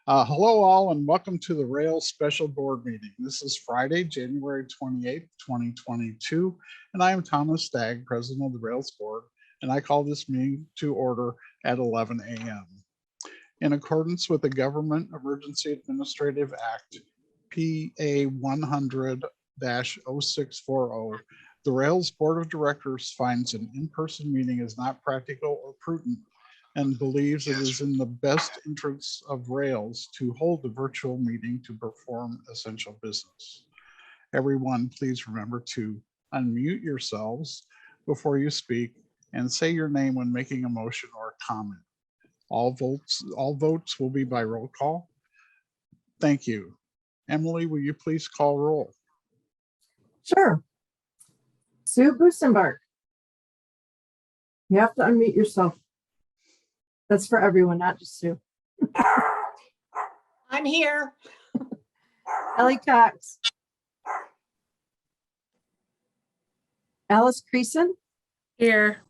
Hello all and welcome to the Rails special board meeting. This is Friday, January 28th, 2022, and I am Thomas Stagg, president of the Rails board, and I call this meeting to order at 11 a.m. In accordance with the Government Emergency Administrative Act, PA 100-0640, the Rails Board of Directors finds an in-person meeting is not practical or prudent and believes it is in the best interests of Rails to hold the virtual meeting to perform essential business. Everyone, please remember to unmute yourselves before you speak and say your name when making a motion or a comment. All votes will be by roll call. Thank you. Emily, will you please call roll? Sure. Sue Busenbark. You have to unmute yourself. That's for everyone, not just Sue. I'm here. Ellie Cox. Alice Creason. Here.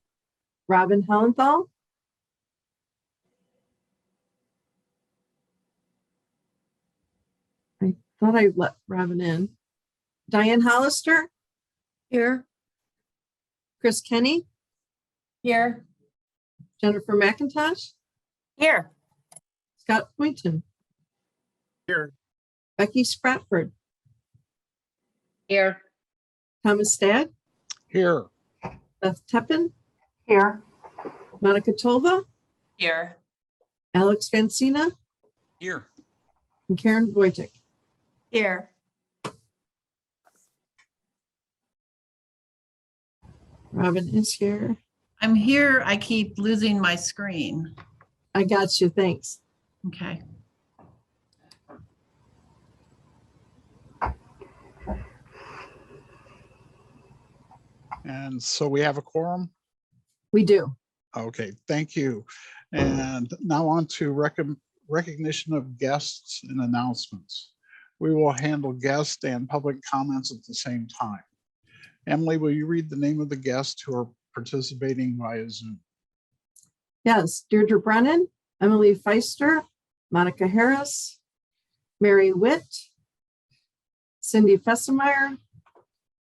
Robin Hellenthal. I thought I let Robin in. Diane Hollister. Here. Chris Kenny. Here. Jennifer McIntosh. Here. Scott Poynton. Here. Becky Spratford. Here. Thomas Stagg. Here. Beth Teppen. Here. Monica Tolva. Here. Alex Vancina. Here. And Karen Wojcik. Here. Robin is here. I'm here. I keep losing my screen. I got you. Thanks. Okay. And so we have a quorum. We do. Okay, thank you. And now on to recognition of guests and announcements. We will handle guest and public comments at the same time. Emily, will you read the name of the guests who are participating via Zoom? Yes. Deirdre Brennan, Emily Feister, Monica Harris, Mary Witt, Cindy Fessemeyer,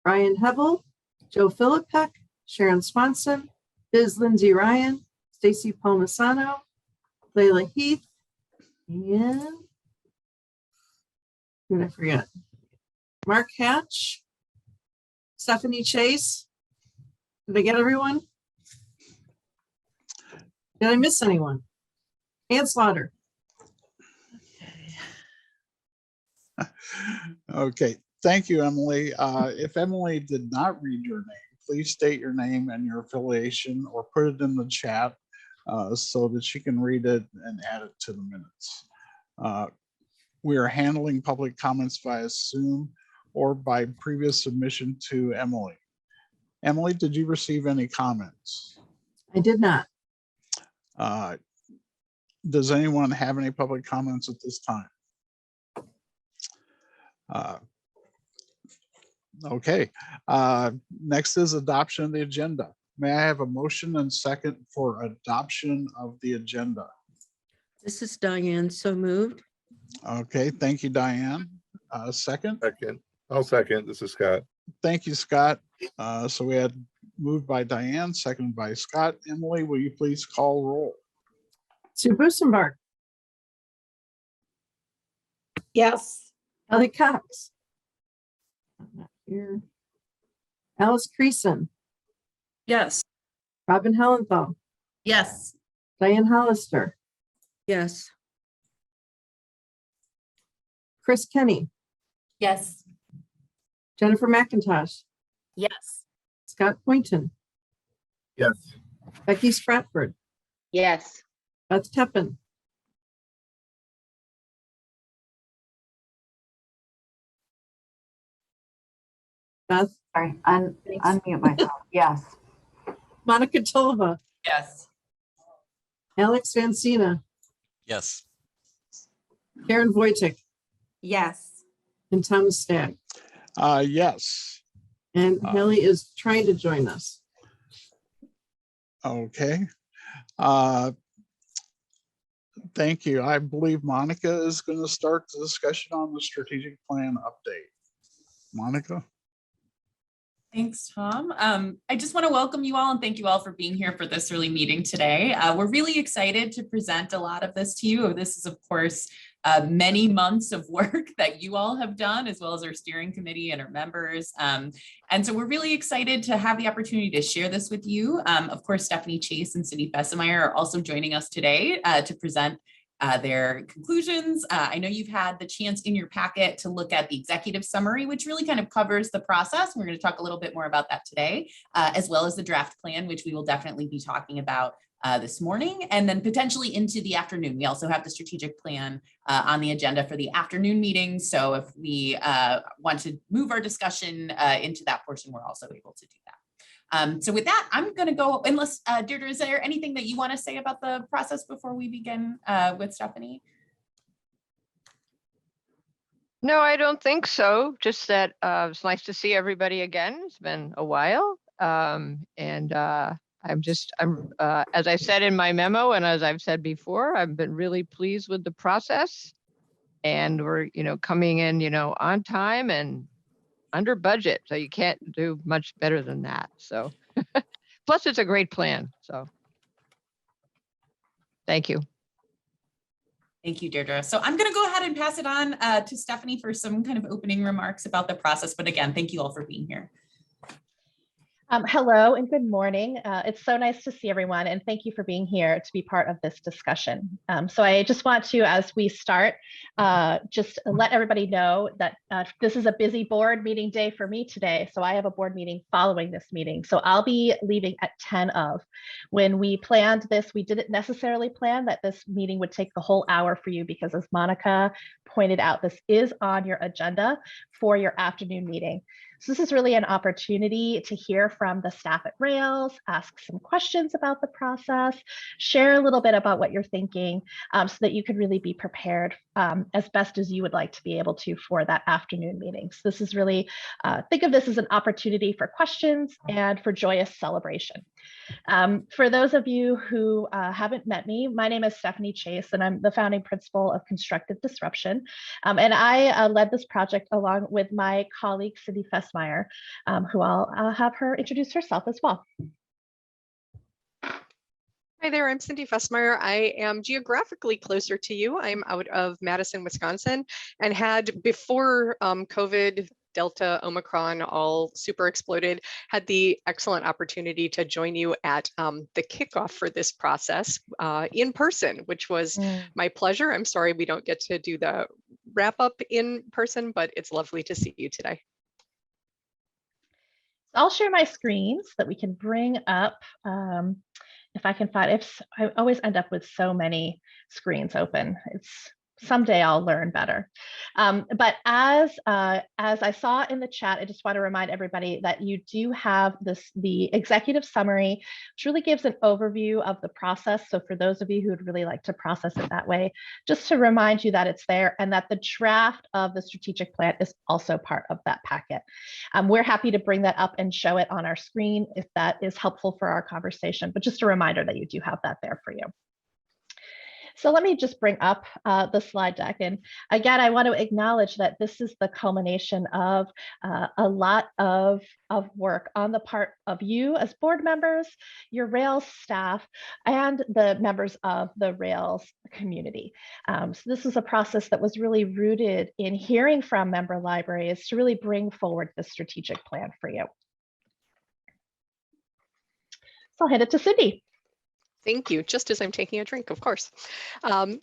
Brian Hebel, Joe Philippek, Sharon Swanson, Biz Lindsay Ryan, Stacy Palmisano, Layla Heath, and who did I forget? Mark Hatch, Stephanie Chase. Did I get everyone? Did I miss anyone? Ann Slaughter. Okay, thank you, Emily. If Emily did not read your name, please state your name and your affiliation or put it in the chat so that she can read it and add it to the minutes. We are handling public comments via Zoom or by previous submission to Emily. Emily, did you receive any comments? I did not. Does anyone have any public comments at this time? Okay, next is adoption of the agenda. May I have a motion and second for adoption of the agenda? This is Diane, so moved. Okay, thank you, Diane. Second? Second. I'll second. This is Scott. Thank you, Scott. So we had moved by Diane, seconded by Scott. Emily, will you please call roll? Sue Busenbark, Yes. Ellie Cox. I'm not here. Alice Creason, Yes. Robin Hellenthal, Yes. Diane Hollister, Yes. Chris Kenny, Yes. Jennifer McIntosh, Yes. Scott Poynton, Yes. Becky Spratford, Yes. Beth Teppen, Beth, Sorry, unmute myself. Yes. Monica Tolva, Yes. Alex Vancina, Yes. Karen Wojcik, Yes. and Thomas Stagg. Yes. And Haley is trying to join us. Okay. Thank you. I believe Monica is going to start the discussion on the strategic plan update. Monica? Thanks, Tom. I just want to welcome you all and thank you all for being here for this early meeting today. We're really excited to present a lot of this to you. This is, of course, many months of work that you all have done, as well as our steering committee and our members. And so we're really excited to have the opportunity to share this with you. Of course, Stephanie Chase and Cindy Fessemeyer are also joining us today to present their conclusions. I know you've had the chance in your packet to look at the executive summary, which really kind of covers the process. We're going to talk a little bit more about that today, as well as the draft plan, which we will definitely be talking about this morning, and then potentially into the afternoon. We also have the strategic plan on the agenda for the afternoon meeting. So if we want to move our discussion into that portion, we're also able to do that. So with that, I'm going to go, unless Deirdre, is there anything that you want to say about the process before we begin with Stephanie? No, I don't think so. Just that it's nice to see everybody again. It's been a while. I'm as I said in my memo, and as I've said before, I've been really pleased with the process, and we're, coming in, on time and under budget. So you can't do much better than that. So plus it's a great plan. So thank you. Thank you, Deirdre. So I'm going to go ahead and pass it on to Stephanie for some kind of opening remarks about the process. But again, thank you all for being here. Hello and good morning. It's so nice to see everyone, and thank you for being here to be part of this discussion. So I just want to, as we start, just let everybody know that this is a busy board meeting day for me today. So I have a board meeting following this meeting. So I'll be leaving at 10 of. When we planned this, we didn't necessarily plan that this meeting would take the whole hour for you, because as Monica pointed out, this is on your agenda for your afternoon meeting. So this is really an opportunity to hear from the staff at Rails, ask some questions about the process, share a little bit about what you're thinking, so that you could really be prepared as best as you would like to be able to for that afternoon meeting. So this is really, think of this as an opportunity for questions and for joyous celebration. For those of you who haven't met me, my name is Stephanie Chase, and I'm the founding principal of Constructive Disruption. And I led this project along with my colleague, Cindy Fessemeyer, who I'll have her introduce herself as well. Hi there, I'm Cindy Fessemeyer. I am geographically closer to you. I'm out of Madison, Wisconsin, and had, before COVID, Delta, Omicron all super exploded, had the excellent opportunity to join you at the kickoff for this process in person, which was my pleasure. I'm sorry we don't get to do the wrap up in person, but it's lovely to see you today. I'll share my screen so that we can bring up, if I can find, I always end up with so many screens open. Someday I'll learn better. But as I saw in the chat, I just want to remind everybody that you do have the executive summary, which really gives an overview of the process. So for those of you who would really like to process it that way, just to remind you that it's there, and that the draft of the strategic plan is also part of that packet. We're happy to bring that up and show it on our screen if that is helpful for our conversation, but just a reminder that you do have that there for you. So let me just bring up the slide deck. And again, I want to acknowledge that this is the culmination of a lot of work on the part of you as board members, your Rails staff, and the members of the Rails community. So this is a process that was really rooted in hearing from member libraries to really bring forward the strategic plan for you. So I'll hand it to Cindy. Thank you. Just as I'm taking a drink, of course.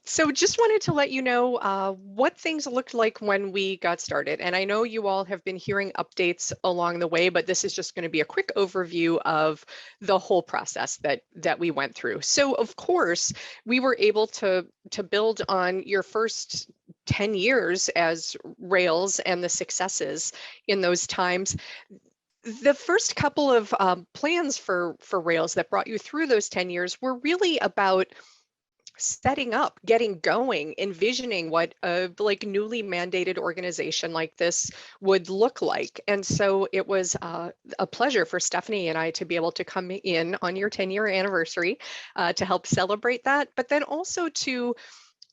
So just wanted to let you know what things looked like when we got started. And I know you all have been hearing updates along the way, but this is just going to be a quick overview of the whole process that we went through. So of course, we were able to build on your first 10 years as Rails and the successes in those times. The first couple of plans for Rails that brought you through those 10 years were really about setting up, getting going, envisioning what a like newly mandated organization like this would look like. And so it was a pleasure for Stephanie and I to be able to come in on your 10-year anniversary to help celebrate that, but then also to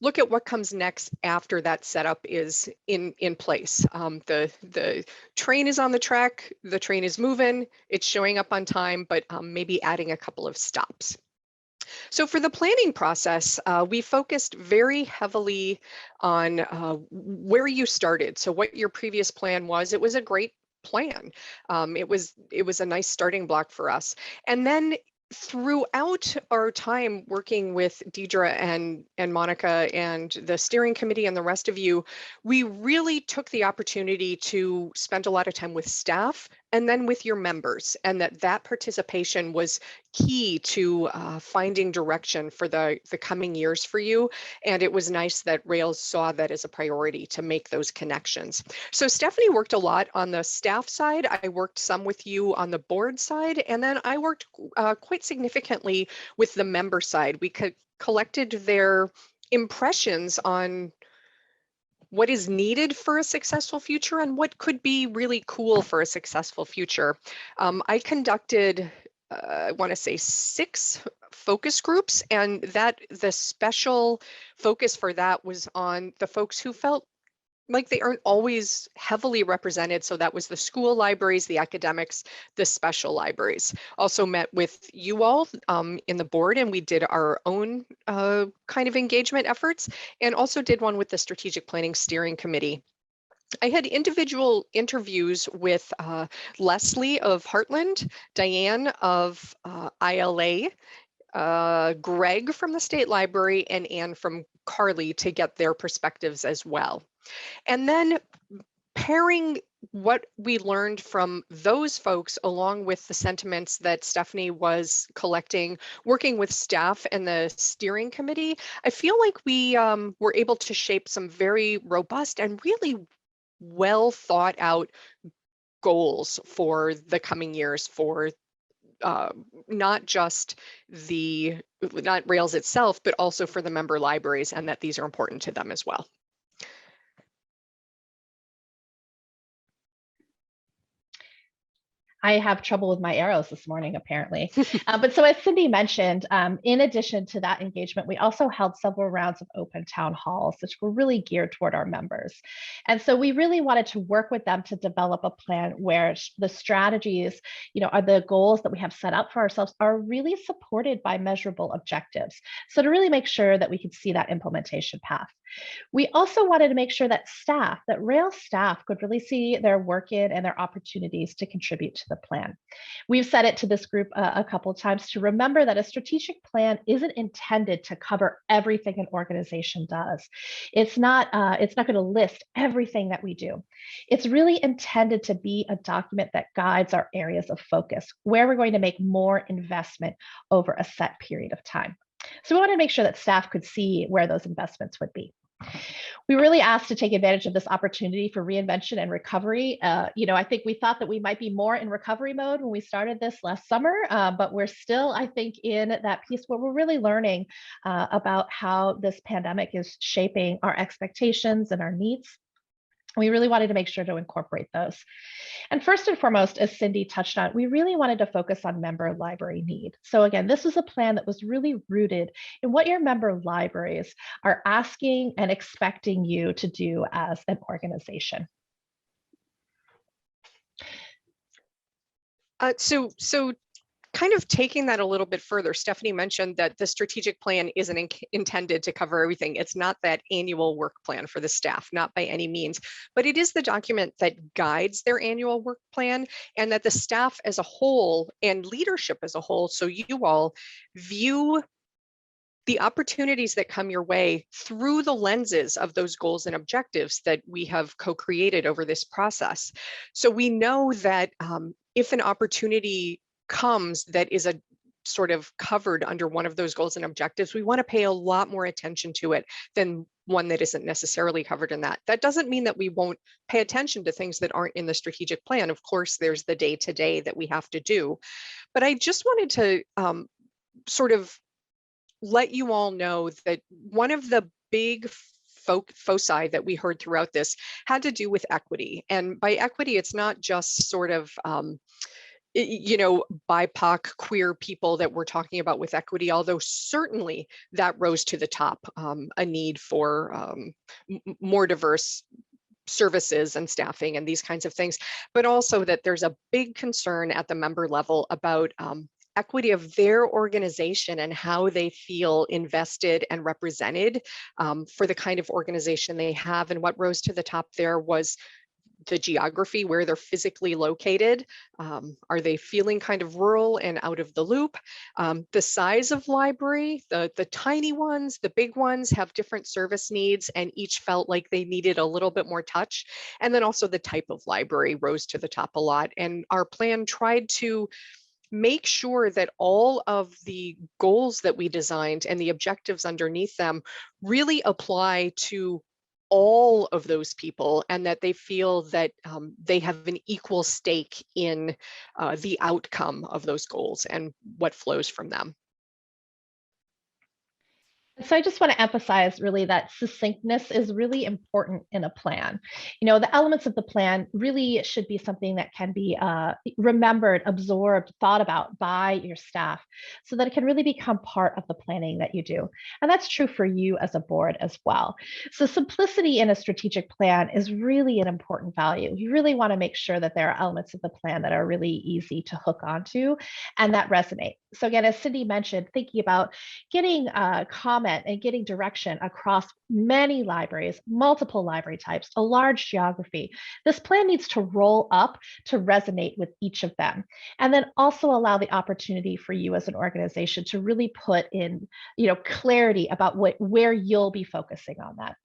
look at what comes next after that setup is in place. The train is on the track, the train is moving, it's showing up on time, but maybe adding a couple of stops. So for the planning process, we focused very heavily on where you started. So what your previous plan was. It was a great plan. It was a nice starting block for us. And then throughout our time working with Deidre and Monica and the steering committee and the rest of you, we really took the opportunity to spend a lot of time with staff and then with your members, and that participation was key to finding direction for the coming years for you. And it was nice that Rails saw that as a priority to make those connections. So Stephanie worked a lot on the staff side. I worked some with you on the board side, and then I worked quite significantly with the member side. We collected their impressions on what is needed for a successful future and what could be really cool for a successful future. I conducted, I want to say 6 focus groups, and that the special focus for that was on the folks who felt like they aren't always heavily represented. So that was the school libraries, the academics, the special libraries. Also met with you all in the board, and we did our own kind of engagement efforts, and also did one with the strategic planning steering committee. I had individual interviews with Leslie of Heartland, Diane of ILA, Greg from the State Library, and Anne from Carly to get their perspectives as well. And then pairing what we learned from those folks along with the sentiments that Stephanie was collecting, working with staff and the steering committee, I feel like we were able to shape some very robust and really well thought out goals for the coming years for not just not Rails itself, but also for the member libraries, and that these are important to them as well. I have trouble with my arrows this morning, apparently. But so as Cindy mentioned, in addition to that engagement, we also held several rounds of open town halls, which were really geared toward our members. And so we really wanted to work with them to develop a plan where the strategies, are the goals that we have set up for ourselves are really supported by measurable objectives. So to really make sure that we could see that implementation path. We also wanted to make sure that Rails staff could really see their work in and their opportunities to contribute to the plan. We've said it to this group a couple of times to remember that a strategic plan isn't intended to cover everything an organization does. It's not going to list everything that we do. It's really intended to be a document that guides our areas of focus, where we're going to make more investment over a set period of time. So we wanted to make sure that staff could see where those investments would be. We really asked to take advantage of this opportunity for reinvention and recovery. I think we thought that we might be more in recovery mode when we started this last summer, but we're still, I think, in that piece where we're really learning about how this pandemic is shaping our expectations and our needs. We really wanted to make sure to incorporate those. And first and foremost, as Cindy touched on, we really wanted to focus on member library need. So again, this was a plan that was really rooted in what your member libraries are asking and expecting you to do as an organization. So kind of taking that a little bit further, Stephanie mentioned that the strategic plan isn't intended to cover everything. It's not that annual work plan for the staff, not by any means, but it is the document that guides their annual work plan, and that the staff as a whole and leadership as a whole, so you all view the opportunities that come your way through the lenses of those goals and objectives that we have co-created over this process. So we know that if an opportunity comes that is a sort of covered under one of those goals and objectives, we want to pay a lot more attention to it than one that isn't necessarily covered in that. That doesn't mean that we won't pay attention to things that aren't in the strategic plan. Of course, there's the day-to-day that we have to do. But I just wanted to sort of let you all know that one of the big foci that we heard throughout this had to do with equity. And by equity, it's not just sort of BIPOC queer people that we're talking about with equity, although certainly that rose to the top, a need for more diverse services and staffing and these kinds of things, but also that there's a big concern at the member level about equity of their organization and how they feel invested and represented for the kind of organization they have. And what rose to the top there was the geography, where they're physically located. Are they feeling kind of rural and out of the loop? The size of library, the tiny ones, the big ones have different service needs, and each felt like they needed a little bit more touch. And then also the type of library rose to the top a lot. And our plan tried to make sure that all of the goals that we designed and the objectives underneath them really apply to all of those people, and that they feel that they have an equal stake in the outcome of those goals and what flows from them. So I just want to emphasize really that succinctness is really important in a plan. You know, the elements of the plan really should be something that can be remembered, absorbed, thought about by your staff so that it can really become part of the planning that you do. And that's true for you as a board as well. So simplicity in a strategic plan is really an important value. You really want to make sure that there are elements of the plan that are really easy to hook onto and that resonate. So again, as Cindy mentioned, thinking about getting comment and getting direction across many libraries, multiple library types, a large geography. This plan needs to roll up to resonate with each of them. And then also allow the opportunity for you as an organization to really put in, clarity about where you'll be focusing on that.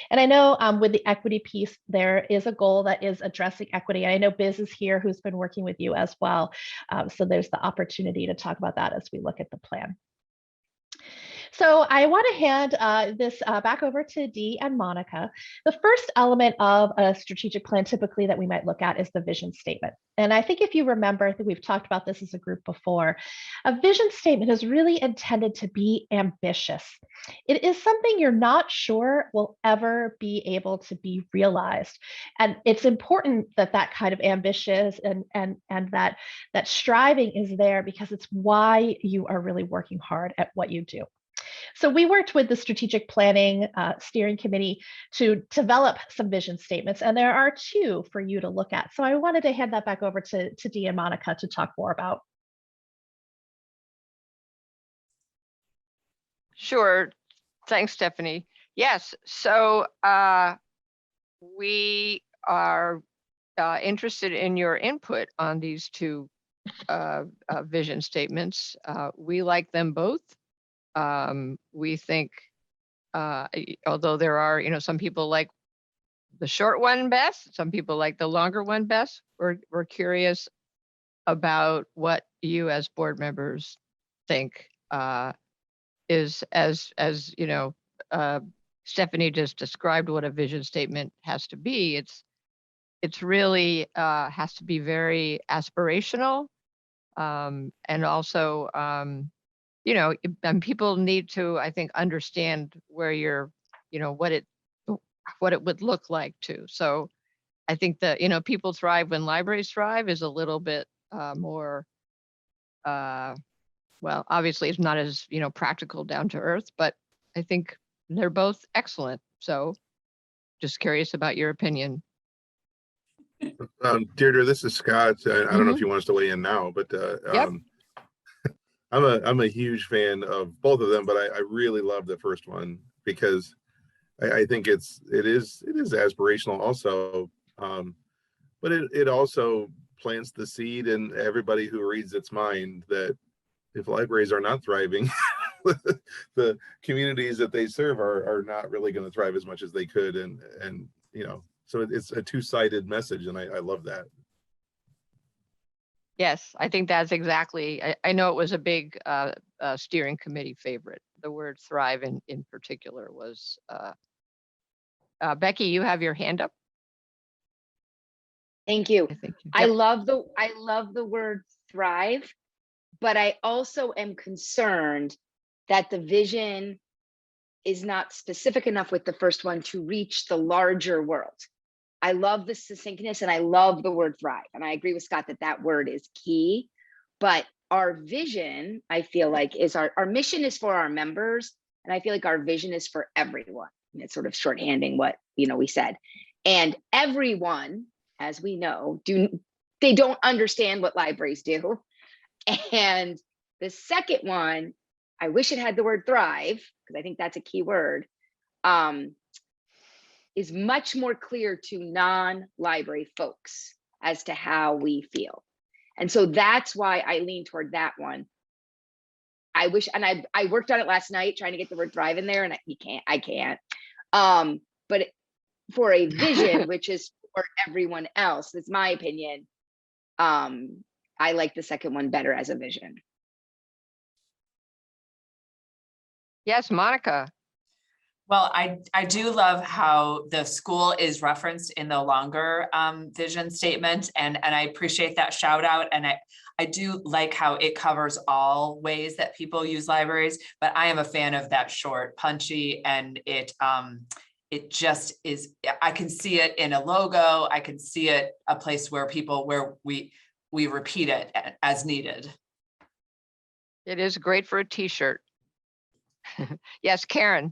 And I know with the equity piece, there is a goal that is addressing equity. I know Biz is here who's been working with you as well. So there's the opportunity to talk about that as we look at the plan. So I want to hand this back over to Dee and Monica. The first element of a strategic plan typically that we might look at is the vision statement. And I think if you remember, I think we've talked about this as a group before, a vision statement is really intended to be ambitious. It is something you're not sure will ever be able to be realized. And it's important that that kind of ambitious and that striving is there because it's why you are really working hard at what you do. So we worked with the strategic planning steering committee to develop some vision statements, and there are two for you to look at. So I wanted to hand that back over to Dee and Monica to talk more about. Sure. Thanks, Stephanie. Yes. So we are interested in your input on these two vision statements. We like them both. We think, although there are, some people like the short one best, some people like the longer one best. We're curious about what you as board members think is, as Stephanie just described what a vision statement has to be. It's really has to be very aspirational, and also and people need to, I think, understand where you're, what it would look like too. So I think that, people thrive when libraries thrive is a little bit more, well, obviously it's not as, practical down to earth, but I think they're both excellent. So just curious about your opinion. Deirdre, this is Scott. I don't know if you want us to weigh in now, but Yep. I'm a huge fan of both of them, but I really love the first one because I think it is aspirational also, but it also plants the seed in everybody who reads its mind that if libraries are not thriving, the communities that they serve are not really going to thrive as much as they could, and so it's a two-sided message, and I love that. Yes, I think that's exactly, I know it was a big steering committee favorite. The word thrive in particular was, Becky, you have your hand up. Thank you. I Yep. love the word thrive, but I also am concerned that the vision is not specific enough with the first one to reach the larger world. I love the succinctness and I love the word thrive. And I agree with Scott that that word is key. But our vision, I feel like, is our mission is for our members. And I feel like our vision is for everyone. And it's sort of shorthanding what, we said. And everyone, as we know, they don't understand what libraries do. And the second one, I wish it had the word thrive, because I think that's a key word, is much more clear to non-library folks as to how we feel. And so that's why I lean toward that one. I wish, and I worked on it last night trying to get the word thrive in there, and I can't. But for a vision, which is for everyone else, that's my opinion. I like the second one better as a vision. Yes, Monica. Well, I do love how the school is referenced in the longer vision statement, and I appreciate that shout out. And I do like how it covers all ways that people use libraries, but I am a fan of that short, punchy, and it just is, I can see it in a logo. I can see it a place where we repeat it as needed. It is great for a t-shirt. Yes, Karen.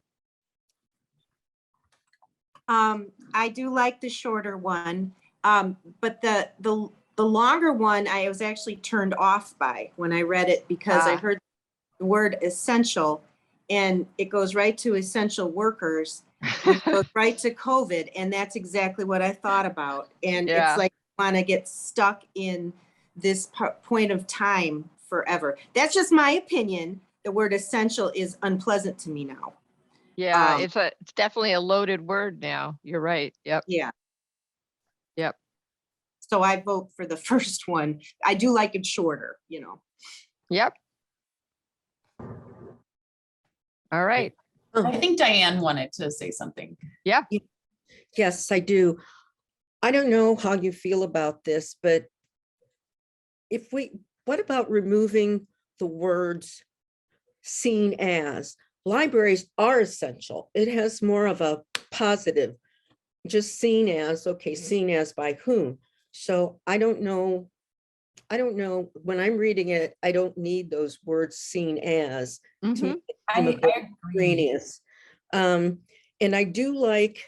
I do like the shorter one, but the longer one I was actually turned off by when I read it, because I heard the word essential, and it goes right to essential workers, which goes right to COVID, and that's exactly what I thought about. And it's like I want to get stuck in this point of time forever. That's just my opinion. The word essential is unpleasant to me now. Yeah, it's definitely a loaded word now. You're right. Yep. Yeah. Yep. So I vote for the first one. I do like it shorter, Yep. All right. I think Diane wanted to say something. Yeah. Yes, I do. I don't know how you feel about this, but what about removing the words seen as? Libraries are essential. It has more of a positive, just seen as, okay, seen as by whom? So I don't know. When I'm reading it, I don't need those words seen as. To make it seem a bit extraneous. And I do like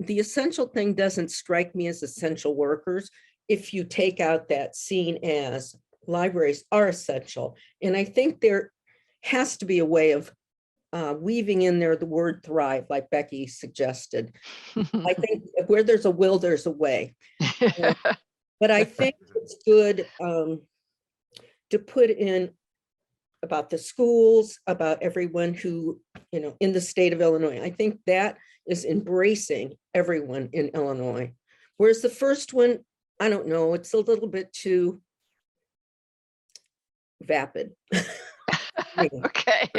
the essential thing doesn't strike me as essential workers. If you take out that seen as, libraries are essential. And I think there has to be a way of weaving in there the word thrive, like Becky suggested. I think where there's a will, there's a way. But I think it's good to put in about the schools, about everyone who, in the state of Illinois. I think that is embracing everyone in Illinois. Whereas the first one, I don't know, it's a little bit too vapid. Okay.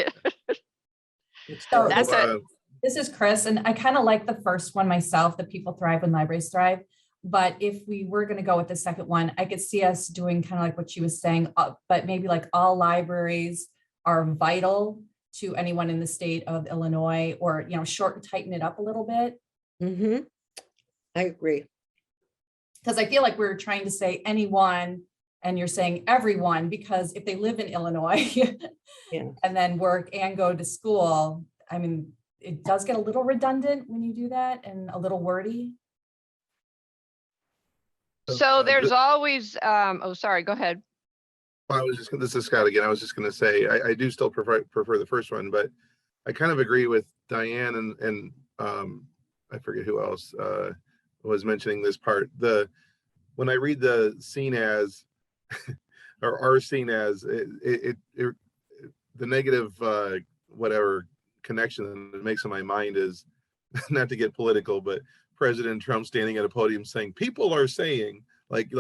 So That's it. This is Chris, and I kind of like the first one myself, that people thrive when libraries thrive. But if we were going to go with the second one, I could see us doing kind of like what she was saying, but maybe like all libraries are vital to anyone in the state of Illinois, or, short and tighten it up a little bit. Mm-hmm. I agree. Because I feel like we're trying to say anyone, and you're saying everyone, because if they live in Illinois and then work and go to school, I mean, it does get a little redundant when you do that and a little wordy. So there's always, oh, sorry, go ahead. This is Scott again. I was just going to say, I do still prefer the first one, but I kind of agree with Diane and I forget who else was mentioning this part. When I read the seen as or are seen as, the negative whatever connection that it makes in my mind is, not to get political, but President Trump standing at a podium saying, people are saying, like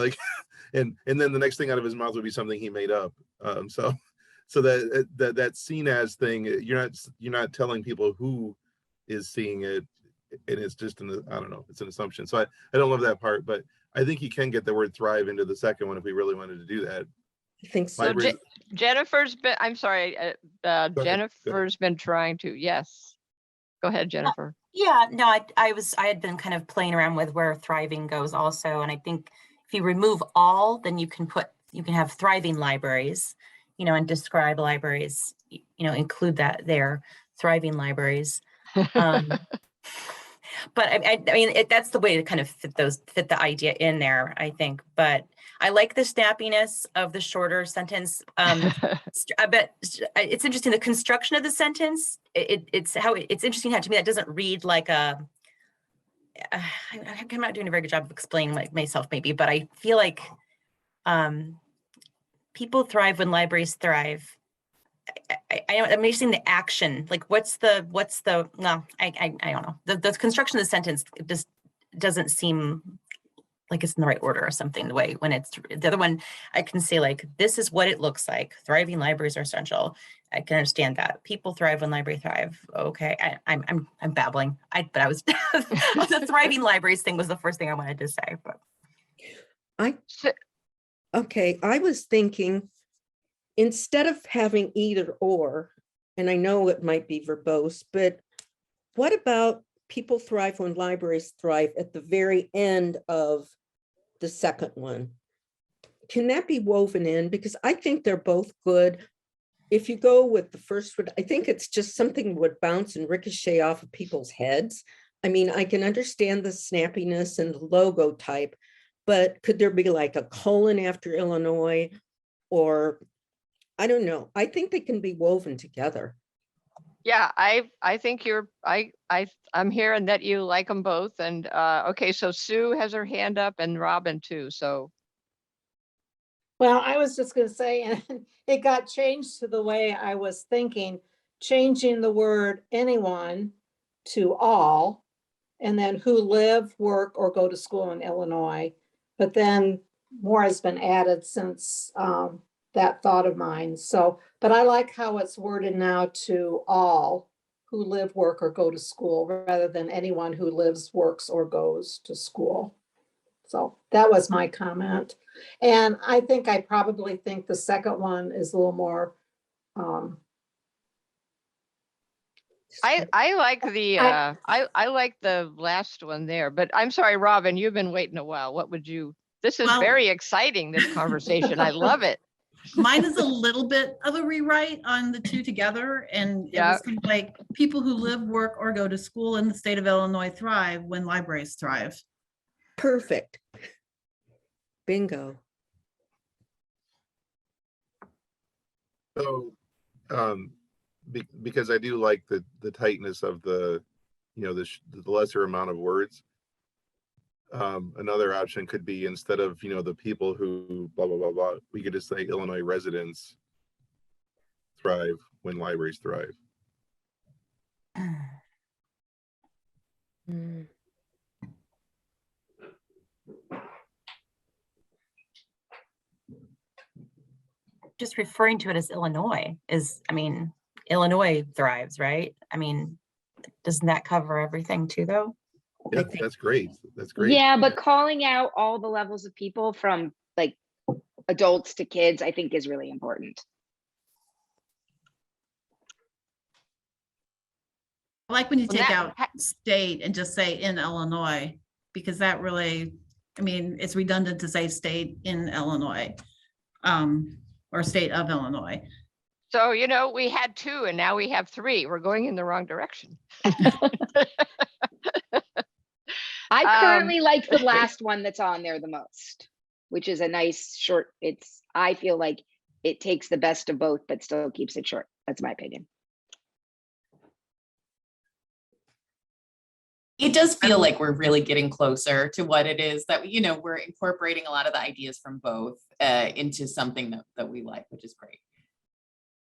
and then the next thing out of his mouth would be something he made up. So that seen as thing, you're not telling people who is seeing it, and it's just I don't know, it's an assumption. So I don't love that part, but I think you can get the word thrive into the second one if we really wanted to do that. I think so. So Libraries- Jennifer's been, I'm sorry, ahead. Jennifer's been trying to, yes. Go ahead, Jennifer. Yeah, no, I had been kind of playing around with where thriving goes also. And I think if you remove all, then you can have thriving libraries, and describe libraries, include that there, thriving libraries. But I mean, that's the way to kind of fit the idea in there, I think. But I like the snappiness of the shorter sentence. But it's interesting, the construction of the sentence. It's interesting how, to me, that doesn't read like a. I'm not doing a very good job of explaining myself, maybe, but I feel like people thrive when libraries thrive. I'm missing the action. Like, what's the, no, I don't know. The construction of the sentence just doesn't seem like it's in the right order or something, the way when it's the other one, I can say like, this is what it looks like. Thriving libraries are essential. I can understand that. People thrive when libraries thrive. Okay. I'm babbling. But I was, the thriving libraries thing was the first thing I wanted to say, but. Okay. I was thinking, instead of having either or, and I know it might be verbose, but what about people thrive when libraries thrive at the very end of the second one? Can that be woven in? Because I think they're both good. If you go with the first one, I think it's just something would bounce and ricochet off of people's heads. I mean, I can understand the snappiness and the logo type, but could there be like a colon after Illinois, or I don't know. I think they can be woven together. Yeah, I think I'm hearing that you like them both. And okay, so Sue has her hand up and Robin too. So. Well, I was just going to say, and it got changed to the way I was thinking, changing the word anyone to all, and then who live, work, or go to school in Illinois. But then more has been added since that thought of mine. So, but I like how it's worded now to all who live, work, or go to school, rather than anyone who lives, works, or goes to school. So that was my comment. And I think I probably think the second one is a little more. I like the I like the last one there, but I'm sorry, Robin, you've been waiting a while. What would you, this is Well- very exciting, this conversation. I love it. Mine is a little bit of a rewrite on the two together. And it was kind of like, people who live, work, or go to school in the state of Illinois thrive when libraries thrive. Perfect. Bingo. So, because I do like the tightness of the lesser amount of words. Another option could be, instead of, the people who blah, blah, blah, blah, we could just say Illinois residents thrive when libraries thrive. Mm. Just referring to it as Illinois Illinois thrives, right? I mean, doesn't that cover everything too, though? Yeah, that's great. That's great. Yeah, but calling out all the levels of people, from like adults to kids, I think is really important. I like when you Well, take that- out state and just say in Illinois, because that really, I mean, it's redundant to say state in Illinois, or state of Illinois. So, we had 2 and now we have 3. We're going in the wrong direction. I currently like the last one that's on there the most, which is a nice short. I feel like it takes the best of both, but still keeps it short. That's my opinion. It does feel like we're really getting closer to what it is that, we're incorporating a lot of the ideas from both into something that we like, which is great.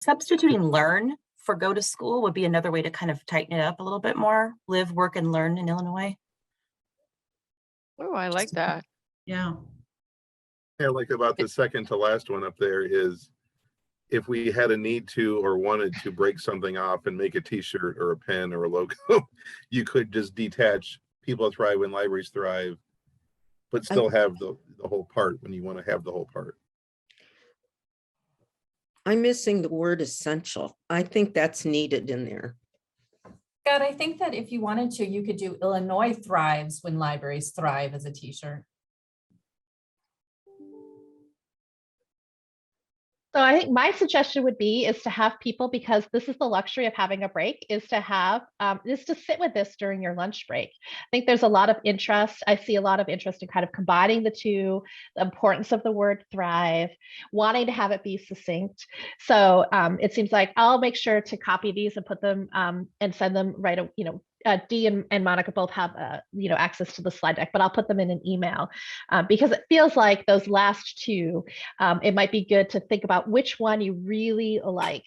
Substituting learn for go to school would be another way to kind of tighten it up a little bit more. Live, work, and learn in Illinois. Oh, I like that. Yeah. Yeah, like about the second to last one up there is, if we had a need to or wanted to break something off and make a t-shirt or a pen or a logo, you could just detach people thrive when libraries thrive, but still have the whole part when you want to have the whole part. I'm missing the word essential. I think that's needed in there. Scott, I think that if you wanted to, you could do Illinois thrives when libraries thrive as a t-shirt. So I think my suggestion would be is to have people, because this is the luxury of having a break, is to have is to sit with this during your lunch break. I think there's a lot of interest. I see a lot of interest in kind of combining the two, the importance of the word thrive, wanting to have it be succinct. So it seems like I'll make sure to copy these and put them and send them right, Dee and Monica both have access to the slide deck, but I'll put them in an email because it feels like those last two, it might be good to think about which one you really like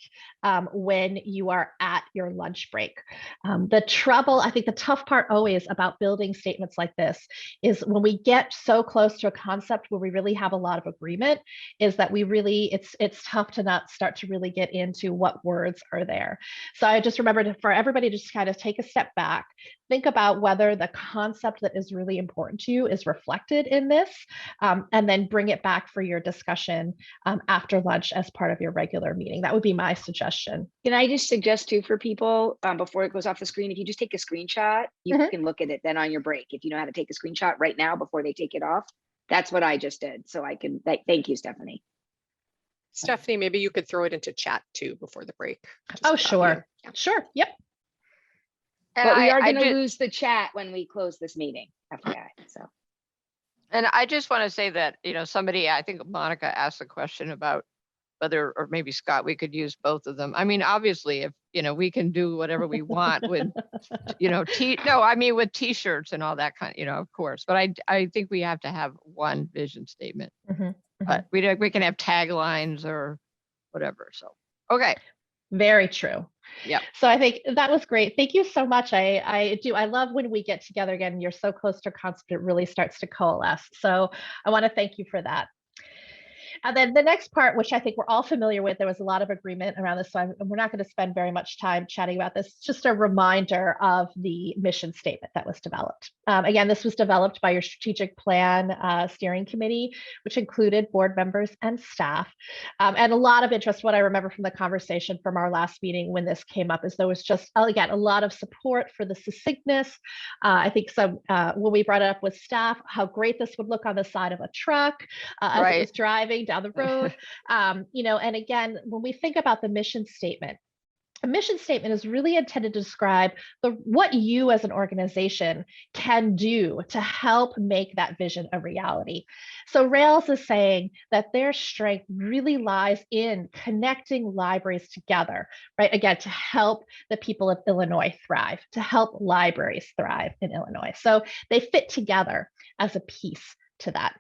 when you are at your lunch break. The trouble, I think the tough part always about building statements like this is when we get so close to a concept where we really have a lot of agreement, is that it's tough to not start to really get into what words are there. So I just remembered for everybody to just kind of take a step back, think about whether the concept that is really important to you is reflected in this, and then bring it back for your discussion after lunch as part of your regular meeting. That would be my suggestion. Can I just suggest too for people before it goes off the screen, if you just take a screenshot, you can look at it then on your break. If you know how to take a screenshot right now before they take it off, that's what I just did. So I can, thank you, Stephanie. Stephanie, maybe you could throw it into chat too before the break. Oh, sure. Yeah. Sure. Yep. And but we are going to lose the chat when we close this meeting, FYI. So. And I just want to say that, somebody, I think Monica asked a question about whether, or maybe Scott, we could use both of them. I mean, obviously, if, we can do whatever we want with, with t-shirts and all that kind, of course. But I think we have to have one vision statement. But we can have taglines or whatever. So, okay. Very true. Yeah. So I think that was great. Thank you so much. I love when we get together again. You're so close to a concept, it really starts to coalesce. So I want to thank you for that. And then the next part, which I think we're all familiar with, there was a lot of agreement around this, so we're not going to spend very much time chatting about this. Just a reminder of the mission statement that was developed. Again, this was developed by your strategic plan steering committee, which included board members and staff. And a lot of interest, what I remember from the conversation from our last meeting when this came up, is there was just, again, a lot of support for the succinctness. I think when we brought it up with staff, how great this would look on the side of a truck as it was driving down the road. And again, when we think about the mission statement, a mission statement is really intended to describe what you as an organization can do to help make that vision a reality. So Rails is saying that their strength really lies in connecting libraries together, right? Again, to help the people of Illinois thrive, to help libraries thrive in Illinois. So they fit together as a piece to that.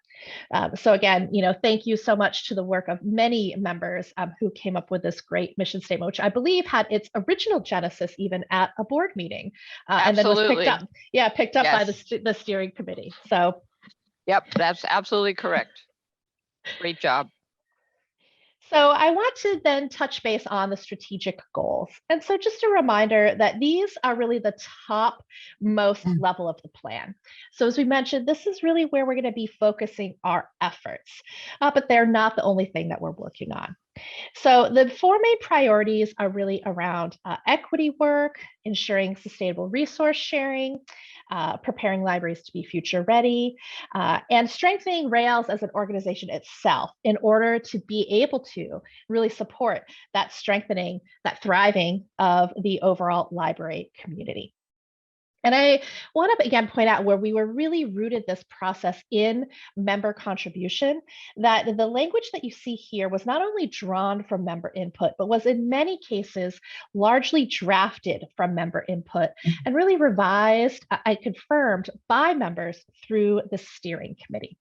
So again, thank you so much to the work of many members who came up with this great mission statement, which I believe had its original genesis even at a board meeting, and then was picked up by the steering committee. So, yep, that's absolutely correct. Great job. So I want to then touch base on the strategic goals. And so just a reminder that these are really the top most level of the plan. So as we mentioned, this is really where we're going to be focusing our efforts, but they're not the only thing that we're working on. So the four main priorities are really around equity work, ensuring sustainable resource sharing, preparing libraries to be future ready, and strengthening Rails as an organization itself in order to be able to really support that strengthening, that thriving of the overall library community. And I want to again point out where we were really rooted this process in member contribution, that the language that you see here was not only drawn from member input, but was in many cases largely drafted from member input and really revised and confirmed by members through the steering committee.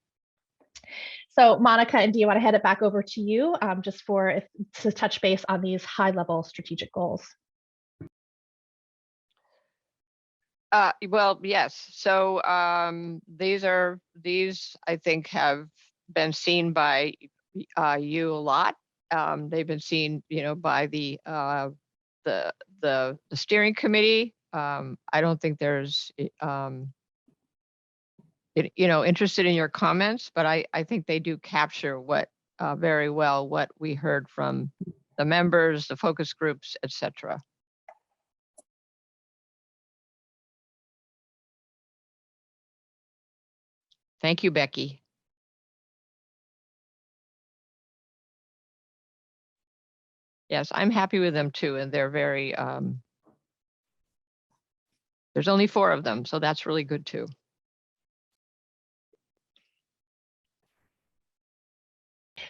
So Monica and Dee, you want to head it back over to you just to touch base on these high-level strategic goals. Well, yes. So these I think have been seen by you a lot. They've been seen, by the steering committee. I don't think there's interested in your comments, but I think they do capture very well what we heard from the members, the focus groups, etc. Thank you, Becky. Yes, I'm happy with them too, and they're very, there's only 4 of them, so that's really good too.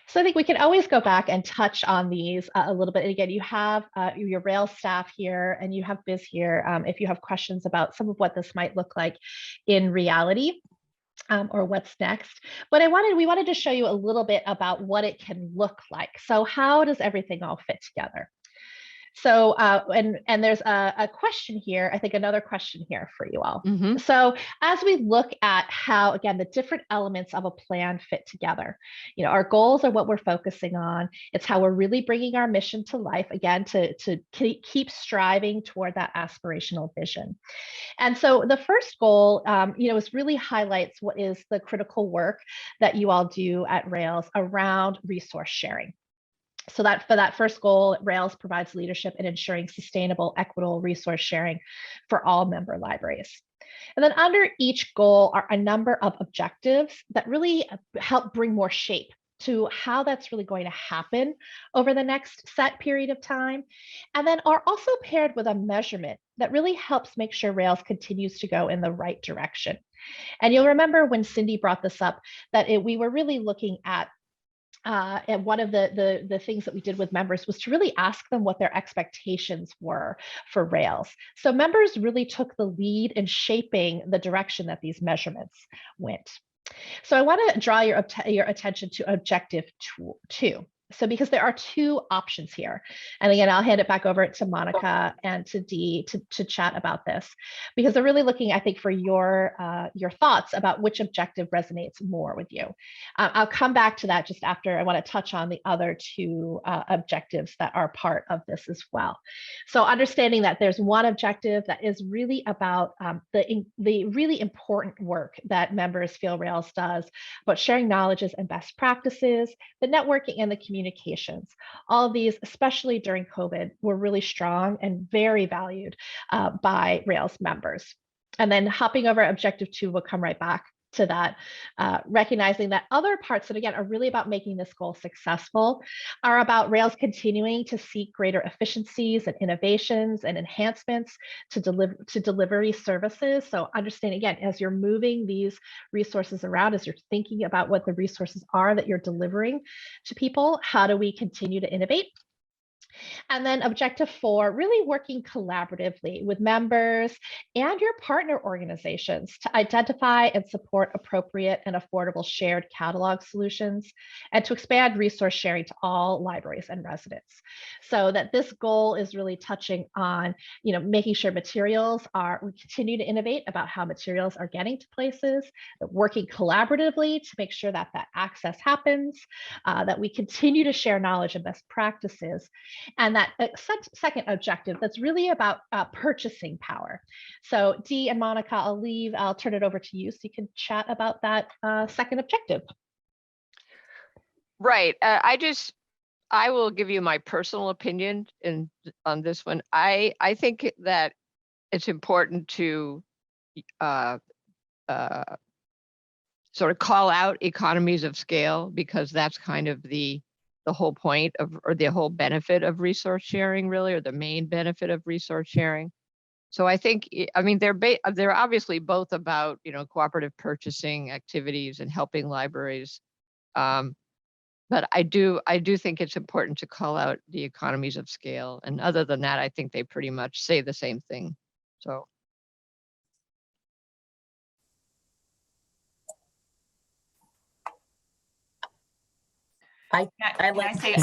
So I think we can always go back and touch on these a little bit. And again, you have your Rails staff here and you have Biz here if you have questions about some of what this might look like in reality. Or what's next. But we wanted to show you a little bit about what it can look like. So how does everything all fit together? So, and there's a question here, I think another question here for you all. Mm-hmm. So as we look at how, again, the different elements of a plan fit together, you know, our goals are what we're focusing on. It's how we're really bringing our mission to life, again, to keep striving toward that aspirational vision. And so the first goal, you know, is really highlights what is the critical work that you all do at Rails around resource sharing. So that for that first goal, Rails provides leadership in ensuring sustainable, equitable resource sharing for all member libraries. And then under each goal are a number of objectives that really help bring more shape to how that's really going to happen over the next set period of time. And then are also paired with a measurement that really helps make sure Rails continues to go in the right direction. And you'll remember when Cindy brought this up, that we were really looking at and one of the things that we did with members was to really ask them what their expectations were for Rails. So members really took the lead in shaping the direction that these measurements went. So I want to draw your attention to objective 2. So because there are 2 options here. And again, I'll hand it back over to Monica and to Dee to chat about this, because they're really looking, I think, for your thoughts about which objective resonates more with you. I'll come back to that just after I want to touch on the other 2 objectives that are part of this as well. So understanding that there's one objective that is really about the really important work that members feel Rails does, about sharing knowledges and best practices, the networking and the communications. All of these, especially during COVID, were really strong and very valued by Rails members. And then hopping over objective 2, we'll come right back to that, recognizing that other parts that, again, are really about making this goal successful are about Rails continuing to seek greater efficiencies and innovations and enhancements to delivery services. So understanding, again, as you're moving these resources around, as you're thinking about what the resources are that you're delivering to people, how do we continue to innovate? And then objective 4, really working collaboratively with members and your partner organizations to identify and support appropriate and affordable shared catalog solutions and to expand resource sharing to all libraries and residents. So that this goal is really touching on, you know, making sure we continue to innovate about how materials are getting to places, working collaboratively to make sure that that access happens, that we continue to share knowledge and best practices. And that second objective, that's really about purchasing power. So Dee and Monica, I'll turn it over to you so you can chat about that second objective. Right. I will give you my personal opinion on this one. I think that it's important to sort of call out economies of scale, because that's kind of the whole point of, or the whole benefit of resource sharing, really, or the main benefit of resource sharing. So I think, I mean, they're obviously both about, you know, cooperative purchasing activities and helping libraries. But I do think it's important to call out the economies of scale. And other than that, I think they pretty much say the same thing. So. Can I say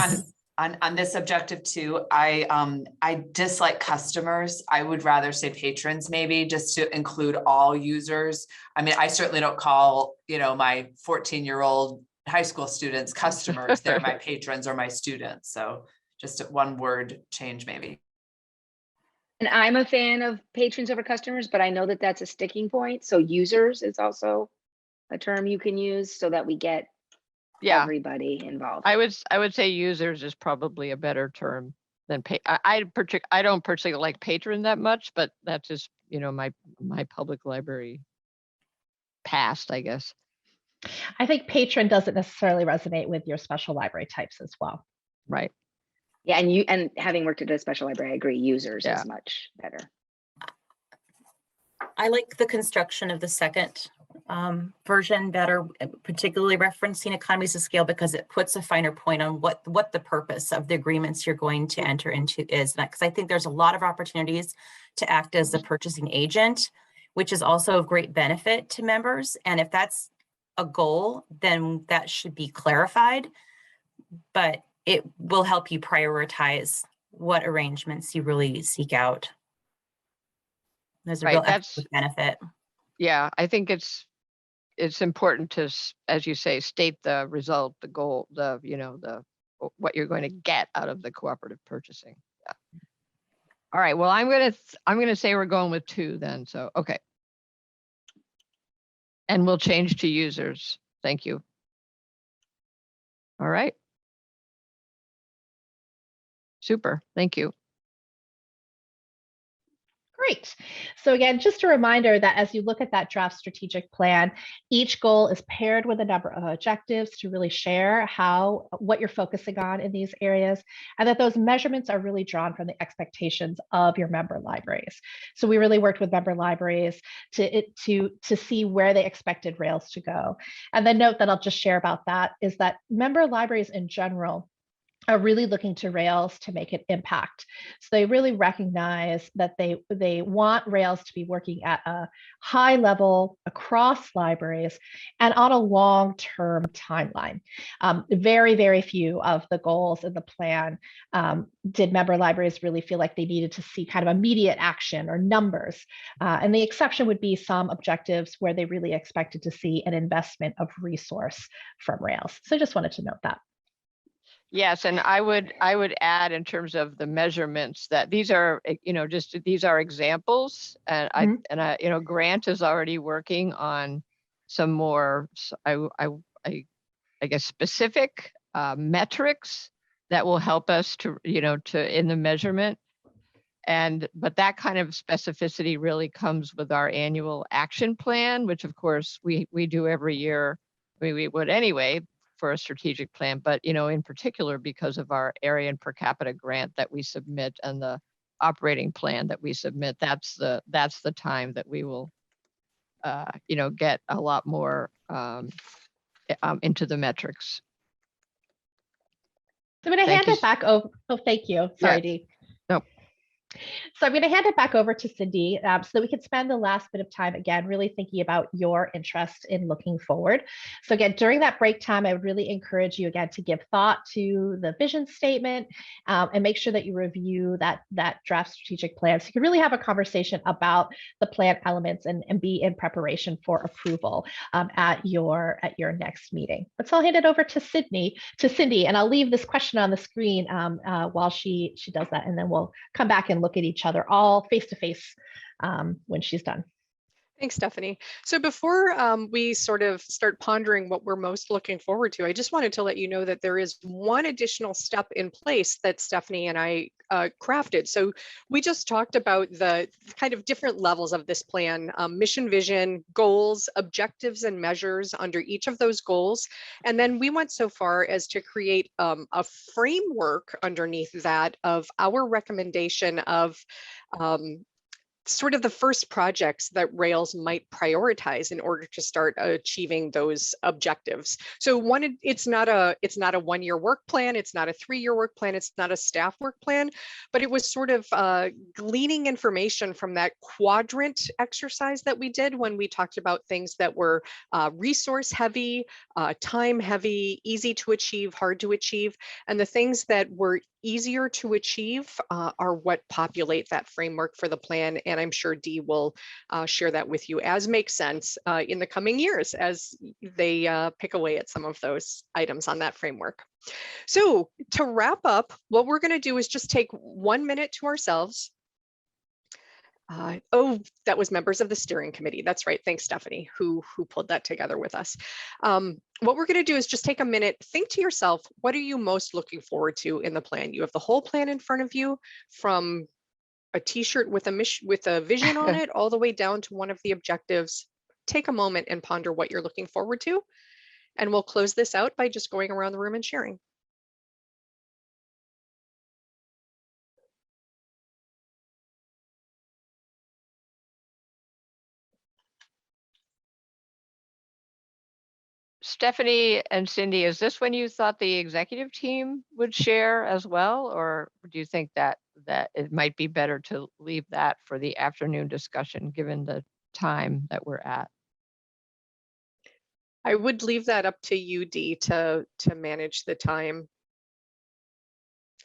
on this objective too, I dislike customers. I would rather say patrons, maybe, just to include all users. I mean, I certainly don't call, you know, my 14-year-old high school students customers. They're my patrons or my students. So just one word change maybe. And I'm a fan of patrons over customers, but I know that that's a sticking point. So users is also a term you can use so that we get Yeah. everybody involved. I would say users is probably a better term than I don't particularly like patron that much, but that's just, my public library past, I guess. I think patron doesn't necessarily resonate with your special library types as well. Right. Yeah, and having worked at a special library, I agree, users is much better. I like the construction of the second version better, particularly referencing economies of scale, because it puts a finer point on what the purpose of the agreements you're going to enter into is. Because I think there's a lot of opportunities to act as the purchasing agent, which is also of great benefit to members. And if that's a goal, then that should be clarified, but it will help you prioritize what arrangements you really seek out. There's a real benefit. Yeah, I think it's important to, as you say, state the result, the goal, what you're going to get out of the cooperative purchasing. Yeah. All right. Well, I'm gonna say we're going with 2 then. So okay. And we'll change to users. Thank you. All right. Super. Thank you. Great. So again, just a reminder that as you look at that draft strategic plan, each goal is paired with a number of objectives to really share what you're focusing on in these areas, and that those measurements are really drawn from the expectations of your member libraries. So we really worked with member libraries to see where they expected Rails to go. And the note that I'll just share about that is that member libraries in general are really looking to Rails to make an impact. So they really recognize that they want Rails to be working at a high level across libraries and on a long-term timeline. Very, very few of the goals in the plan did member libraries really feel like they needed to see kind of immediate action or numbers. And the exception would be some objectives where they really expected to see an investment of resource from Rails. So I just wanted to note that. Yes, and I would add in terms of the measurements that these are, these are examples, and Grant is already working on some more, I guess, specific metrics that will help us to in the measurement. But that kind of specificity really comes with our annual action plan, which of course we do every year. I mean, we would anyway for a strategic plan, but in particular because of our area and per capita grant that we submit and the operating plan that we submit, that's the time that we will get a lot more into the metrics. So I'm going to hand it back over. Oh, thank you. Sorry, Dee. No. So I'm going to hand it back over to Cindy so that we can spend the last bit of time again really thinking about your interest in looking forward. So again, during that break time, I would really encourage you again to give thought to the vision statement and make sure that you review that draft strategic plan so you can really have a conversation about the plan elements and be in preparation for approval at your next meeting. But so I'll hand it over to Cindy, and I'll leave this question on the screen while she does that, and then we'll come back and look at each other all face to face when she's done. Thanks, Stephanie. So before we sort of start pondering what we're most looking forward to, I just wanted to let you know that there is one additional step in place that Stephanie and I crafted. So we just talked about the kind of different levels of this plan, mission, vision, goals, objectives, and measures under each of those goals. And then we went so far as to create a framework underneath that of our recommendation of sort of the first projects that Rails might prioritize in order to start achieving those objectives. So it's not a 1-year work plan, it's not a 3-year work plan, it's not a staff work plan, but it was sort of gleaning information from that quadrant exercise that we did when we talked about things that were resource heavy, time heavy, easy to achieve, hard to achieve, and the things that were easier to achieve are what populate that framework for the plan. And I'm sure Dee will share that with you as makes sense in the coming years as they pick away at some of those items on that framework. So to wrap up, what we're going to do is just take 1 minute to ourselves. Oh, that was members of the steering committee. That's right. Thanks, Stephanie, who pulled that together with us. What we're going to do is just take a minute, think to yourself, what are you most looking forward to in the plan? You have the whole plan in front of you, from a t-shirt with a vision on it all the way down to one of the objectives. Take a moment and ponder what you're looking forward to. And we'll close this out by just going around the room and sharing. Stephanie and Cindy, is this when you thought the executive team would share as well? Or do you think that it might be better to leave that for the afternoon discussion, given the time that we're at? I would leave that up to you, Dee, to manage the time.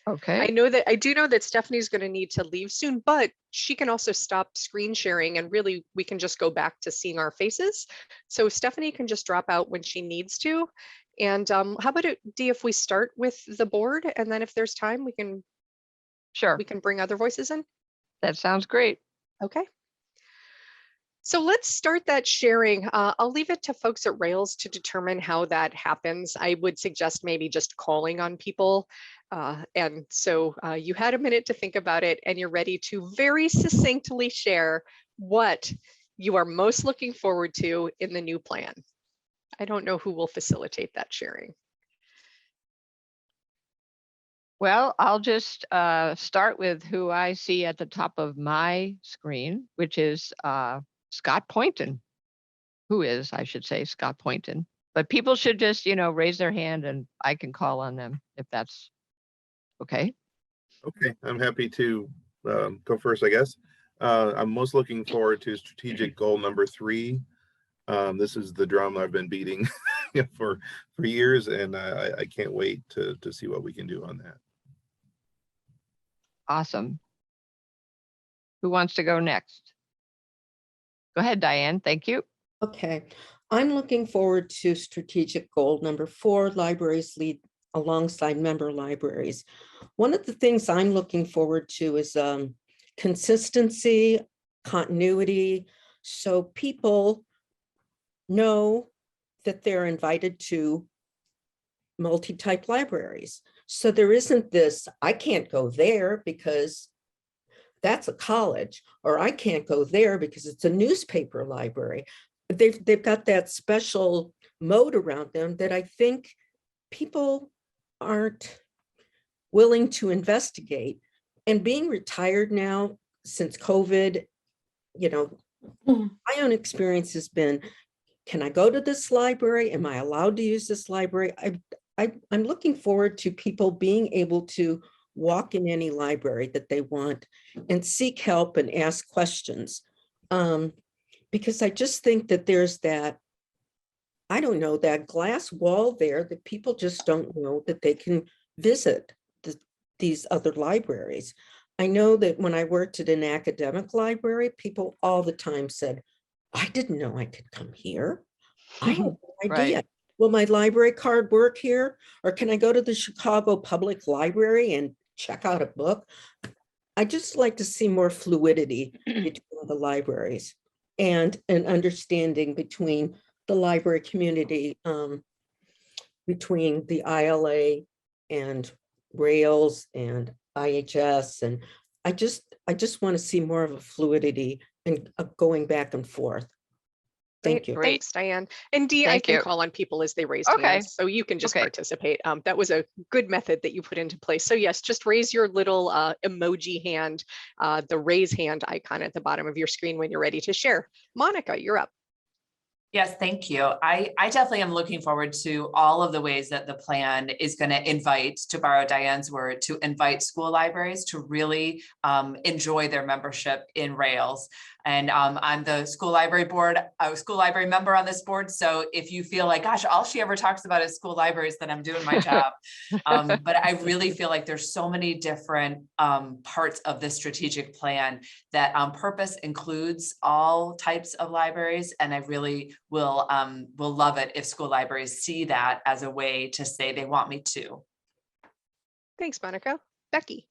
Okay. I do know that Stephanie's going to need to leave soon, but she can also stop screen sharing, and really we can just go back to seeing our faces. So Stephanie can just drop out when she needs to. And how about it, Dee, if we start with the board, and then if there's time, we can bring other voices in. That sounds great. Okay. So let's start that sharing. I'll leave it to folks at Rails to determine how that happens. I would suggest maybe just calling on people. And so you had a minute to think about it, and you're ready to very succinctly share what you are most looking forward to in the new plan. I don't know who will facilitate that sharing. Well, I'll just start with who I see at the top of my screen, which is Scott Poynton, who is, I should say, Scott Poynton. But people should just, raise their hand and I can call on them if that's okay. Okay, I'm happy to go first, I guess. I'm most looking forward to strategic goal number 3. This is the drum I've been beating for years, and I can't wait to see what we can do on that. Awesome. Who wants to go next? Go ahead, Diane. Thank you. Okay, I'm looking forward to strategic goal number 4, libraries lead alongside member libraries. One of the things I'm looking forward to is consistency, continuity, so people know that they're invited to multi-type libraries. So there isn't this, I can't go there because that's a college, or I can't go there because it's a newspaper library. They've got that special mode around them that I think people aren't willing to investigate. And being retired now since COVID, my own experience has been, can I go to this library? Am I allowed to use this library? I'm looking forward to people being able to walk in any library that they want and seek help and ask questions. Because I just think that there's that, I don't know, that glass wall there that people just don't know that they can visit these other libraries. I know that when I worked at an academic library, people all the time said, I didn't know I could come here. I had no idea. Right. Will my library card work here? Or can I go to the Chicago Public Library and check out a book? I just like to see more fluidity between the libraries and an understanding between the library community, between the ILA and Rails and IHS. And I just want to see more of a fluidity and going back and forth. Thank you. Thanks, Diane. And Dee, I can call on people as they raise hands, so you can just participate. That was a good method that you put into place. So yes, just raise your little emoji hand, the raise hand icon at the bottom of your screen when you're ready to share. Monica, you're up. Yes, thank you. I definitely am looking forward to all of the ways that the plan is going to invite, to borrow Diane's word, to invite school libraries to really enjoy their membership in Rails. And I'm the school library board, a school library member on this board. So if you feel like, gosh, all she ever talks about is school libraries, then I'm doing my job. But I really feel like there's so many different parts of this strategic plan that on purpose includes all types of libraries. And I really will love it if school libraries see that as a way to say they want me to. Thanks, Monica. Becky.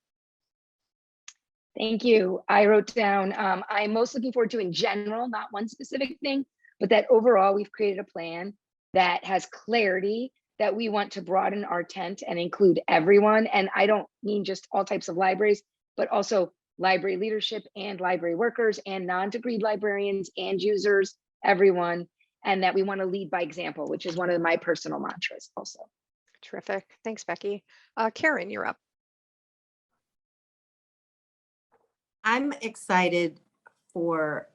Thank you. I wrote down, I'm most looking forward to in general, not one specific thing, but that overall we've created a plan that has clarity, that we want to broaden our tent and include everyone. And I don't mean just all types of libraries, but also library leadership and library workers and non-degreed librarians and users, everyone. And that we want to lead by example, which is one of my personal mantras also. Terrific. Thanks, Becky. Karen, you're up. I'm excited for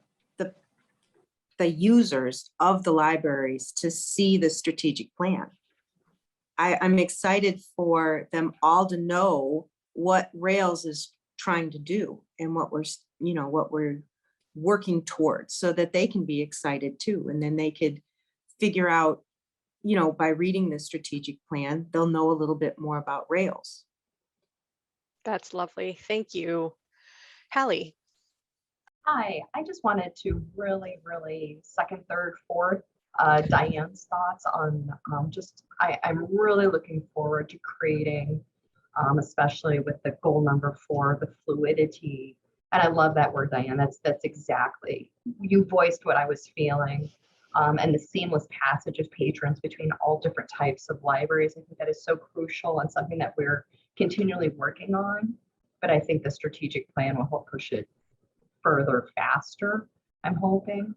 the users of the libraries to see the strategic plan. I'm excited for them all to know what Rails is trying to do and what we're working towards, so that they can be excited too. And then they could figure out, by reading the strategic plan, they'll know a little bit more about Rails. That's lovely. Thank you. Hallie. Hi, I just wanted to really second, third, fourth Diane's thoughts on I'm really looking forward to creating, especially with the goal number 4, the fluidity. And I love that word, Diane. That's exactly, you voiced what I was feeling. And the seamless passage of patrons between all different types of libraries. I think that is so crucial and something that we're continually working on. But I think the strategic plan will help push it further faster, I'm hoping,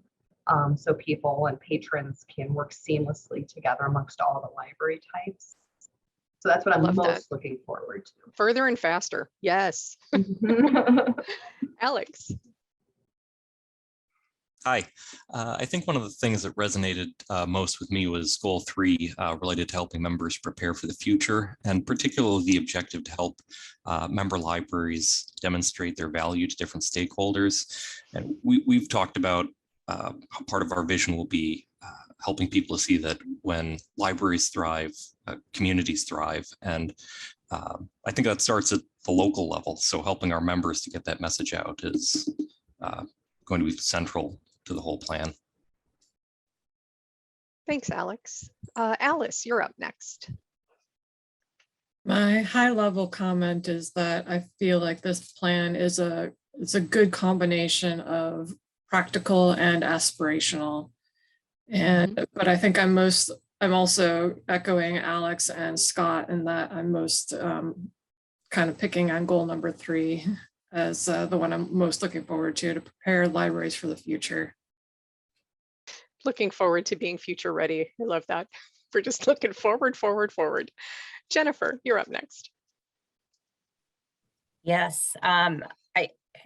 so people and patrons can work seamlessly together amongst all the library types. So that's what I'm most looking forward to. Further and faster. Yes. Alex. Hi. I think one of the things that resonated most with me was goal 3 related to helping members prepare for the future, and particularly the objective to help member libraries demonstrate their value to different stakeholders. And we've talked about how part of our vision will be helping people to see that when libraries thrive, communities thrive. And I think that starts at the local level. So helping our members to get that message out is going to be central to the whole plan. Thanks, Alex. Alice, you're up next. My high level comment is that I feel like this plan is it's a good combination of practical and aspirational. But I think I'm also echoing Alex and Scott in that I'm most kind of picking on goal number 3 as the one I'm most looking forward to prepare libraries for the future. Looking forward to being future ready. I love that. We're just looking forward. Jennifer, you're up next. Yes,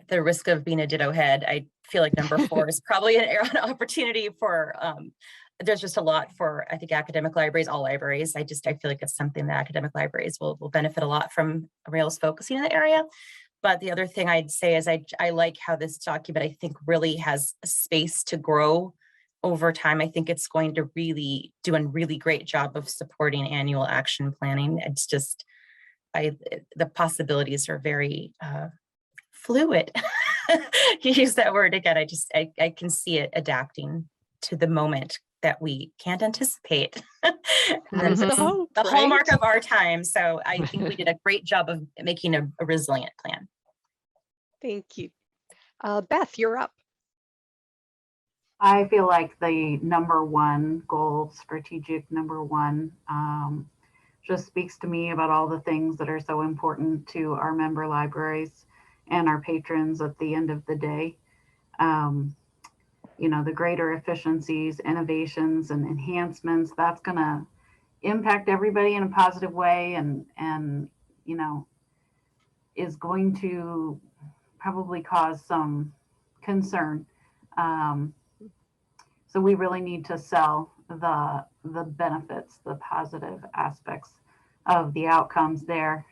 the risk of being a ditto head, I feel like number 4 is probably an opportunity for, there's just a lot for, I think, academic libraries, all libraries. I feel like it's something that academic libraries will benefit a lot from Rails focusing in the area. But the other thing I'd say is I like how this document, I think, really has a space to grow over time. I think it's going to really do a really great job of supporting annual action planning. It's just, the possibilities are very fluid. You use that word again. I can see it adapting to the moment that we can't anticipate. That's the hallmark of our time. So I think we did a great job of making a resilient plan. Thank you. Beth, you're up. I feel like the number 1 goal, strategic number 1, just speaks to me about all the things that are so important to our member libraries and our patrons at the end of the day. The greater efficiencies, innovations, and enhancements, that's going to impact everybody in a positive way, and is going to probably cause some concern. So we really need to sell the benefits, the positive aspects of the outcomes there.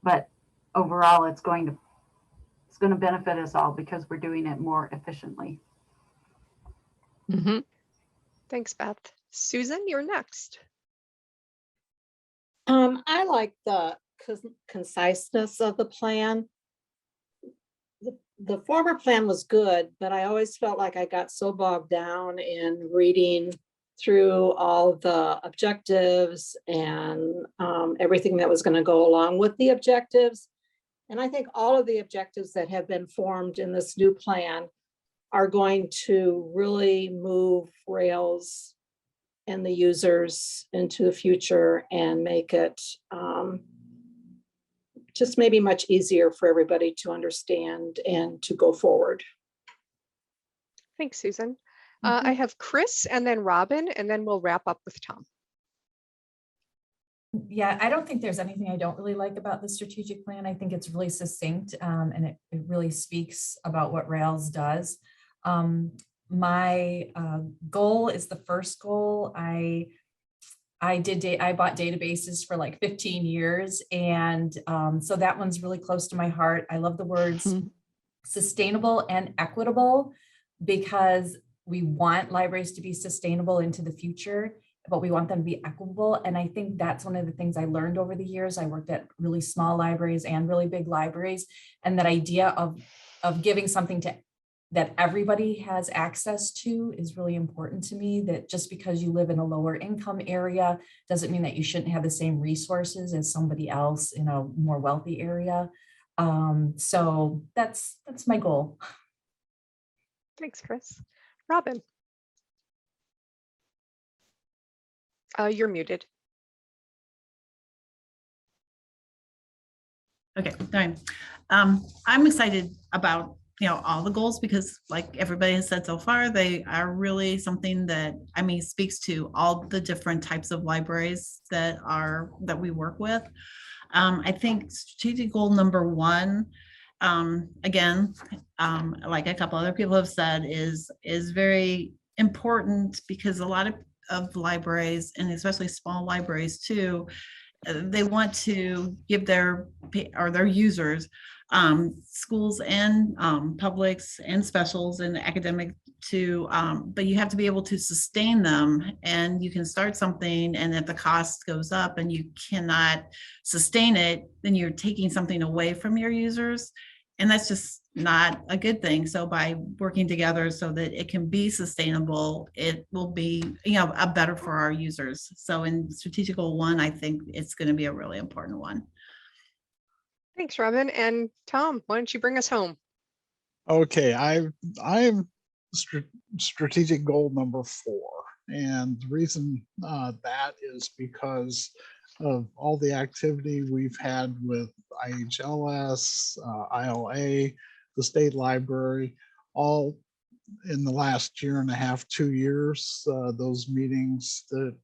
But overall, it's going to benefit us all because we're doing it more efficiently. Thanks, Beth. Susan, you're next. I like the conciseness of the plan. The former plan was good, but I always felt like I got so bogged down in reading through all the objectives and everything that was going to go along with the objectives. And I think all of the objectives that have been formed in this new plan are going to really move Rails and the users into the future and make it just maybe much easier for everybody to understand and to go forward. Thanks, Susan. I have Chris and then Robin, and then we'll wrap up with Tom. Yeah, I don't think there's anything I don't really like about the strategic plan. I think it's really succinct and it really speaks about what Rails does. My goal is the first goal. I bought databases for like 15 years. And so that one's really close to my heart. I love the words sustainable and equitable, because we want libraries to be sustainable into the future, but we want them to be equitable. And I think that's one of the things I learned over the years. I worked at really small libraries and really big libraries. And that idea of giving something that everybody has access to is really important to me, that just because you live in a lower income area doesn't mean that you shouldn't have the same resources as somebody else in a more wealthy area. So that's my goal. Thanks, Chris. Robin. You're muted. Okay, fine. I'm excited about all the goals, because like everybody has said so far, they are really something that, I mean, speaks to all the different types of libraries that we work with. I think strategic goal number one, again, like a couple other people have said, is very important, because a lot of libraries, and especially small libraries too, they want to give their users, schools and publics and specials and academic but you have to be able to sustain them. And you can start something, and if the cost goes up and you cannot sustain it, then you're taking something away from your users. And that's just not a good thing. So by working together so that it can be sustainable, it will be, a better for our users. So in strategic goal one, I think it's going to be a really important one. Thanks, Robin. And Tom, why don't you bring us home? Okay, I'm strategic goal number 4. And the reason that is because of all the activity we've had with IHLS, ILA, the state library, all in the last year and a half, 2 years, those meetings that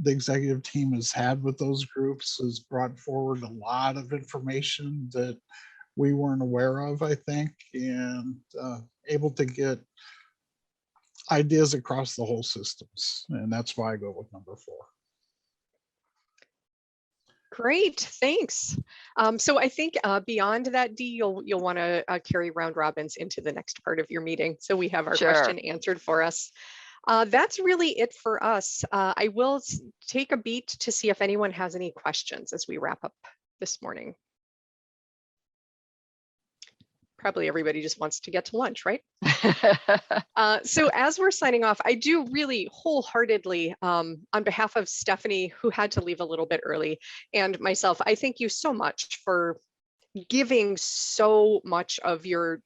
the executive team has had with those groups has brought forward a lot of information that we weren't aware of, I think, and able to get ideas across the whole systems. And that's why I go with number 4. Great, thanks. So I think beyond that, Dee, you'll want to carry round robins into the next part of your meeting, so we have our question answered for us. That's really it for us. I will take a beat to see if anyone has any questions as we wrap up this morning. Probably everybody just wants to get to lunch, right? So as we're signing off, I do really wholeheartedly, on behalf of Stephanie, who had to leave a little bit early, and myself, I thank you so much for giving so much of your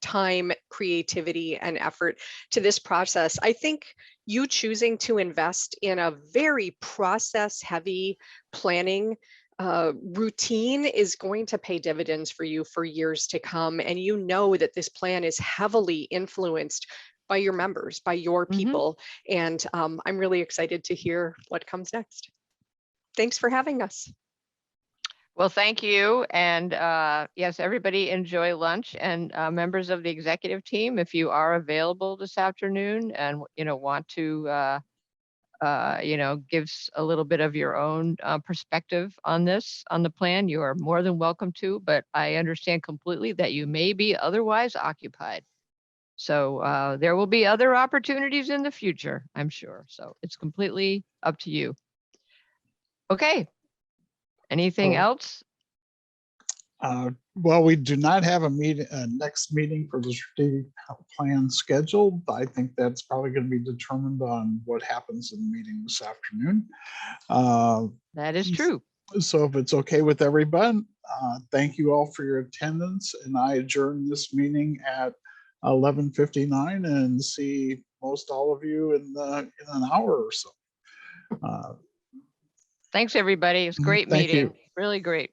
time, creativity, and effort to this process. I think you choosing to invest in a very process-heavy planning routine is going to pay dividends for you for years to come. And you know that this plan is heavily influenced by your members, by your people. And I'm really excited to hear what comes next. Thanks for having us. Well, thank you. And yes, everybody enjoy lunch, and members of the executive team, if you are available this afternoon and want to gives a little bit of your own perspective on the plan, you are more than welcome to, but I understand completely that you may be otherwise occupied. So there will be other opportunities in the future, I'm sure. So it's completely up to you. Okay. Anything else? Well, we do not have a next meeting for the strategic plan scheduled. I think that's probably going to be determined on what happens in the meeting this afternoon. That is true. So if it's okay with everyone, Thank you all for your attendance, and I adjourn this meeting at 11:59 and see most all of you in an hour or so. Thanks, everybody. It's a great Thank meeting. you. Really great.